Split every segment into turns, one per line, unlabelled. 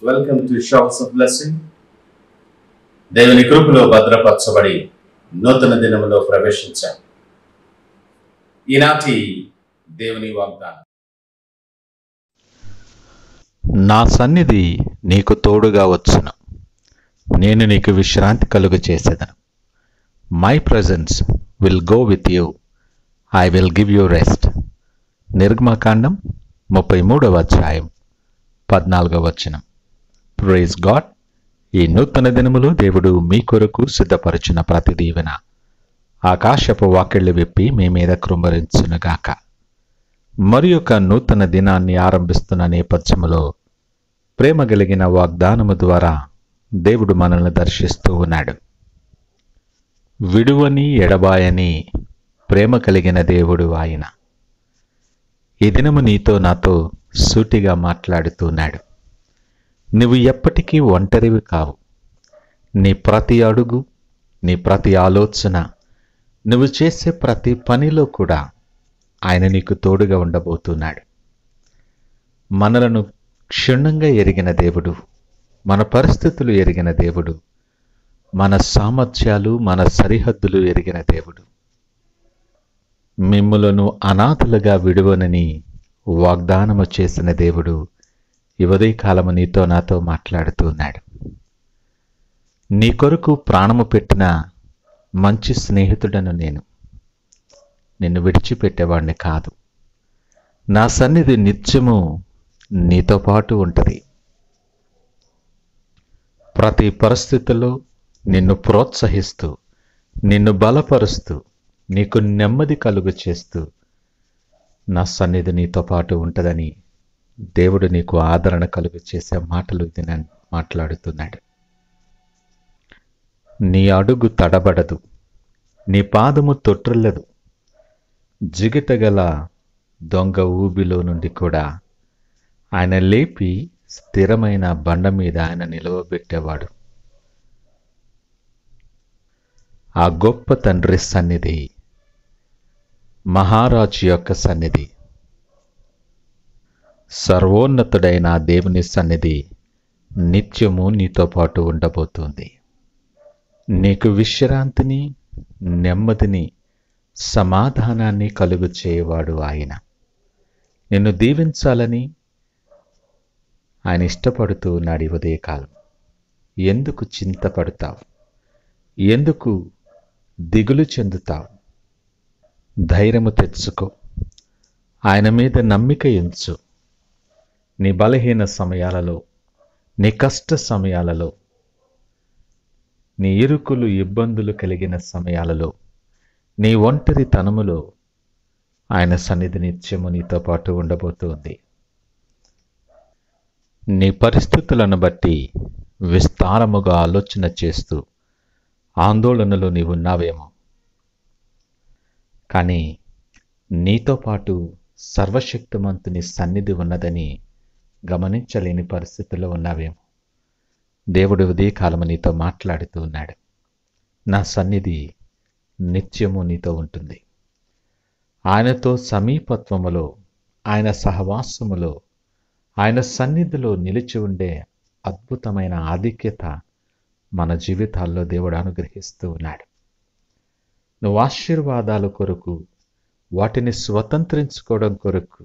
Welcome to showers of blessing. దేవుని కృపలో భద్రపరచబడి నూతన దినములో ప్రవేశించాం. ఈనాటి దేవుని వాగ్దానం.
నా సన్నిధి నీకు తోడుగా వచ్చును, నేను నీకు విశ్రాంతి కలుగ చేసేదను. My presence will go with you, I will give you rest. నిర్గమకాండం 33వ అధ్యాయం 14వ వచనం. Praise God. ఈ నూతన దినములో దేవుడు మీ కొరకు సిద్ధపరిచిన ప్రతి దీవెన ఆకాశపు వాకిళ్లు విప్పి మీ మీద కృమ్మరించునుగాక. మరి ఒక నూతన దినాన్ని ఆరంభిస్తున్న నేపథ్యములో ప్రేమ కలిగిన వాగ్దానము ద్వారా దేవుడు మనల్ని దర్శిస్తూ ఉన్నాడు. విడువని ఎడబాయని ప్రేమ కలిగిన దేవుడు ఆయన. ఈ దినము నీతో నాతో సూటిగా మాట్లాడుతున్నాడు. నువ్వు ఎప్పటికీ ఒంటరివి కావు. నీ ప్రతి అడుగు, నీ ప్రతి ఆలోచన, నువ్వు చేసే ప్రతి పనిలో కూడా ఆయన నీకు తోడుగా ఉండబోతున్నాడు. మనలను క్షుణ్ణంగా ఎరిగిన దేవుడు, మన పరిస్థితులు ఎరిగిన దేవుడు, మన సామర్థ్యాలు, మన సరిహద్దులు ఎరిగిన దేవుడు. మిమ్ములను అనాథలుగా విడువనని వాగ్దానము చేసిన దేవుడు ఈ ఉదయకాలము నీతో నాతో మాట్లాడుతున్నాడు. నీ కొరకు ప్రాణము పెట్టిన మంచి స్నేహితుడను నేను. నిన్ను విడిచిపెట్టేవాడిని కాదు. నా సన్నిధి నిత్యము నీతో పాటు ఉంటుంది. ప్రతి పరిస్థితుల్లో నిన్ను ప్రోత్సహిస్తూ, నిన్ను బలపరుస్తూ, నీకు నెమ్మది కలుగు చేస్తూ నా సన్నిధి నీతో పాటు ఉంటుందని దేవుడు నీకు ఆదరణ కలుగు చేసే మాటలు ఇది నేను మాట్లాడుతున్నాడు. నీ అడుగు తడబడదు, నీ పాదము తొట్టిల్లదు. జిగిటగల దొంగ ఊబిలో నుండి కూడా ఆయన లేపి స్థిరమైన బండ మీద ఆయన నిలవబెట్టేవాడు. ఆ గొప్ప తండ్రి సన్నిధి, మహారాజు యొక్క సన్నిధి, సర్వోన్నతుడైన దేవుని సన్నిధి నిత్యము నీతో పాటు ఉండబోతుంది. నీకు విశ్రాంతిని, నెమ్మదిని, సమాధానాన్ని కలుగు చేయవాడు ఆయన. నిన్ను దీవించాలని ఆయన ఇష్టపడుతూ ఉన్నాడు. ఈ ఉదయకాలం ఎందుకు చింతపడతావు? ఎందుకు దిగులు చెందుతావు? ధైర్యము తెచ్చుకో. ఆయన మీద నమ్మిక ఉంచు. నీ బలహీన సమయాలలో, నీ కష్ట సమయాలలో, నీ ఇరుకులు ఇబ్బందులు కలిగిన సమయాలలో, నీ ఒంటరితనములో ఆయన సన్నిధి నిత్యము నీతో పాటు ఉండబోతుంది. నీ పరిస్థితులను బట్టి విస్తారముగా ఆలోచన చేస్తూ ఆందోళనలో నీవున్నావేమో, కానీ నీతో పాటు సర్వశక్తిమంతుని సన్నిధి ఉన్నదని గమనించలేని పరిస్థితుల్లో ఉన్నావేమో. దేవుడు ఉదయకాలము నీతో మాట్లాడుతూ ఉన్నాడు. నా సన్నిధి నిత్యము నీతో ఉంటుంది. ఆయనతో సమీపత్వములో, ఆయన సహవాసములో, ఆయన సన్నిధిలో నిలిచి ఉండే అద్భుతమైన ఆధిక్యత మన జీవితాల్లో దేవుడు అనుగ్రహిస్తూ ఉన్నాడు. నువ్వు ఆశీర్వాదాల కొరకు, వాటిని స్వతంత్రించుకోవడం కొరకు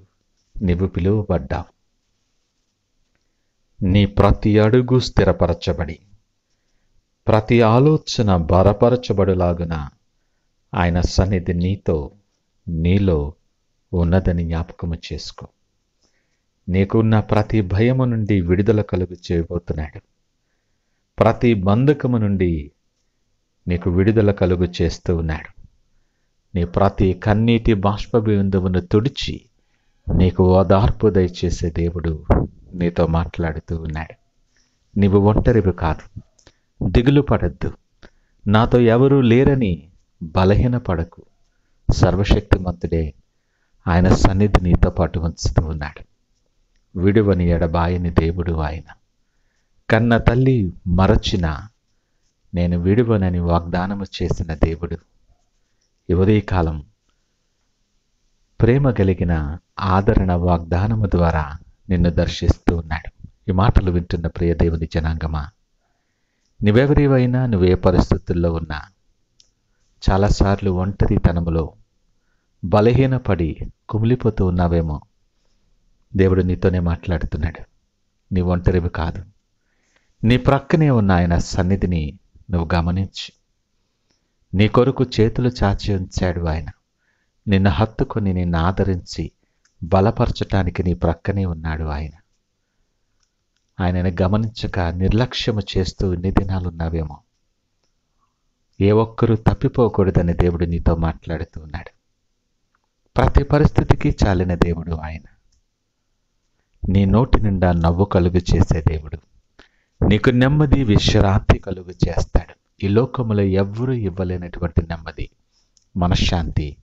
నీవు పిలువబడ్డావు. నీ ప్రతి అడుగు స్థిరపరచబడి, ప్రతి ఆలోచన బలపరచబడులాగున ఆయన సన్నిధి నీతో, నీలో ఉన్నదని జ్ఞాపకము చేసుకో. నీకున్న ప్రతి భయము నుండి విడుదల కలుగు చేయబోతున్నాడు. ప్రతి బంధకము నుండి నీకు విడుదల కలుగు చేస్తూ ఉన్నాడు. నీ ప్రతి కన్నీటి బాష్పబిందువును తుడిచి నీకు ఓదార్పు దయచేసే దేవుడు నీతో మాట్లాడుతూ ఉన్నాడు. నీవు ఒంటరివి కాదు. దిగులు పడద్దు. నాతో ఎవరూ లేరని బలహీనపడకు. సర్వశక్తిమంతుడే ఆయన సన్నిధి నీతో పాటు ఉంచుతూ ఉన్నాడు. విడువని ఎడబాయని దేవుడు ఆయన. కన్న తల్లి మరచిన నేను విడువనని వాగ్దానము చేసిన దేవుడు ఈ ఉదయకాలం ప్రేమ కలిగిన ఆదరణ వాగ్దానము ద్వారా నిన్ను దర్శిస్తూ ఉన్నాడు. ఈ మాటలు వింటున్న ప్రియ దేవుని జనాంగమా, నువ్వెవరివైనా, నువ్వే పరిస్థితుల్లో ఉన్నా, చాలాసార్లు ఒంటరితనములో బలహీనపడి కుమిలిపోతూ ఉన్నావేమో. దేవుడు నీతోనే మాట్లాడుతున్నాడు. నీ ఒంటరివి కాదు. నీ ప్రక్కనే ఉన్న ఆయన సన్నిధిని నువ్వు గమనించు. నీ కొరకు చేతులు చాచి ఉంచాడు ఆయన. నిన్ను హత్తుకొని నిన్ను ఆదరించి బలపరచటానికి నీ ప్రక్కనే ఉన్నాడు ఆయన. ఆయనను గమనించక నిర్లక్ష్యము చేస్తూ ఇన్ని దినాలున్నావేమో. ఏ ఒక్కరూ తప్పిపోకూడదని దేవుడు నీతో మాట్లాడుతూ ఉన్నాడు. ప్రతి పరిస్థితికి చాలిన దేవుడు ఆయన. నీ నోటి నిండా నవ్వు కలుగు చేసే దేవుడు. నీకు నెమ్మది, విశ్రాంతి కలుగు చేస్తాడు. ఈ లోకములో ఎవ్వరూ ఇవ్వలేనటువంటి నెమ్మది, మనశ్శాంతి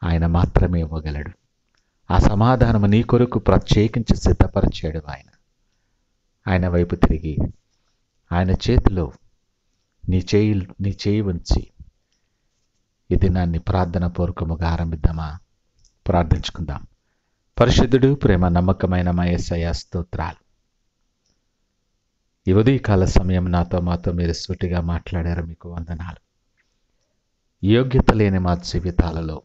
ఆయన మాత్రమే ఇవ్వగలడు. ఆ సమాధానము నీ కొరకు ప్రత్యేకించి సిద్ధపరిచాడు ఆయన. ఆయన వైపు తిరిగి ఆయన చేతిలో నీ చేయి ఉంచి ఈ దినాన్ని ప్రార్థన పూర్వకముగా ఆరంభిద్దామా? ప్రార్థించుకుందాం. పరిశుద్ధుడు, ప్రేమ నమ్మకమైన మా యేసయ్య, స్తోత్రాలు. ఈ ఉదయకాల సమయం మాతో మీరు సూటిగా మాట్లాడారు. మీకు వందనాలు. యోగ్యత లేని మా జీవితాలలో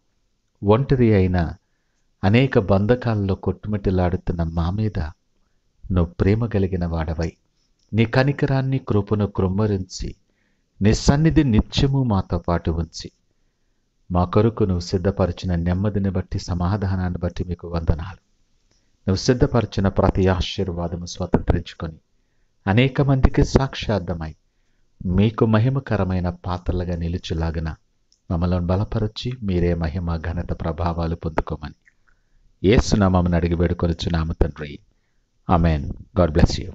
ఒంటరి అయిన అనేక బంధకాలలో కొట్టుమిట్టిలాడుతున్న మా మీద నువ్వు ప్రేమ కలిగిన వాడవై నీ కనికరాన్ని, కృపను కృమ్మరించి నీ సన్నిధి నిత్యము మాతో పాటు ఉంచి మా కొరకు నువ్వు సిద్ధపరిచిన నెమ్మదిని బట్టి, సమాధానాన్ని బట్టి మీకు వందనాలు. నువ్వు సిద్ధపరిచిన ప్రతి ఆశీర్వాదము స్వతంత్రించుకొని అనేక మందికి సాక్షార్థమై మీకు మహిమకరమైన పాత్రలుగా నిలుచులాగన మమ్మల్ని బలపరచి మీరే మహిమ, ఘనత, ప్రభావాలు పొందుకోమని యేసు నామమున అడిగి వేడుకొనుచున్నాము తండ్రి. ఆమెన్. God bless you.